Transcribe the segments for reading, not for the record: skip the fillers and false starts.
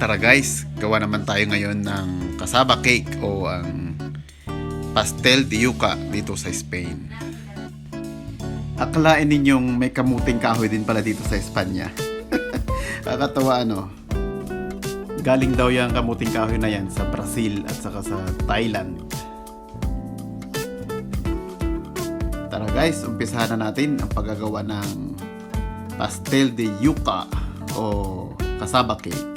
Tara guys, gawa naman tayo ngayon ng cassava cake o ang pastel de yuca dito sa Spain. Akalain ninyong may kamuting kahoy din pala dito sa Espanya. Kakatawa ano. Galing daw yung kamuting kahoy na yan sa Brazil at saka sa Thailand. Tara guys, umpisahan na natin ang paggagawa ng pastel de yuca o cassava cake.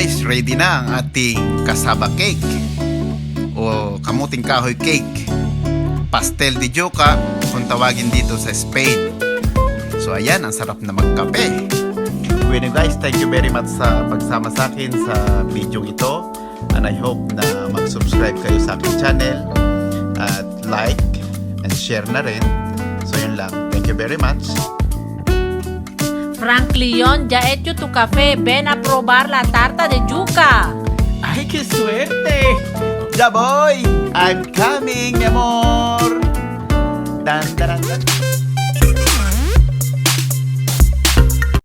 guys, ready na ang ating cassava cake o kamuting kahoy cake. Pastel de Yuca kung tawagin dito sa Spain. So ayan, ang sarap na magkape. Bueno guys, thank you very much sa pagsama sa akin sa video ito. And I hope na mag-subscribe kayo sa aking channel at like and share na rin. So yun lang. Thank you very much. Frank Leon, ya hecho tu café. Ven a probar la tarta de yuca. ¡Ay, qué suerte! ¡Ya voy! ¡I'm coming, mi amor! ¡Dan, dan, dan!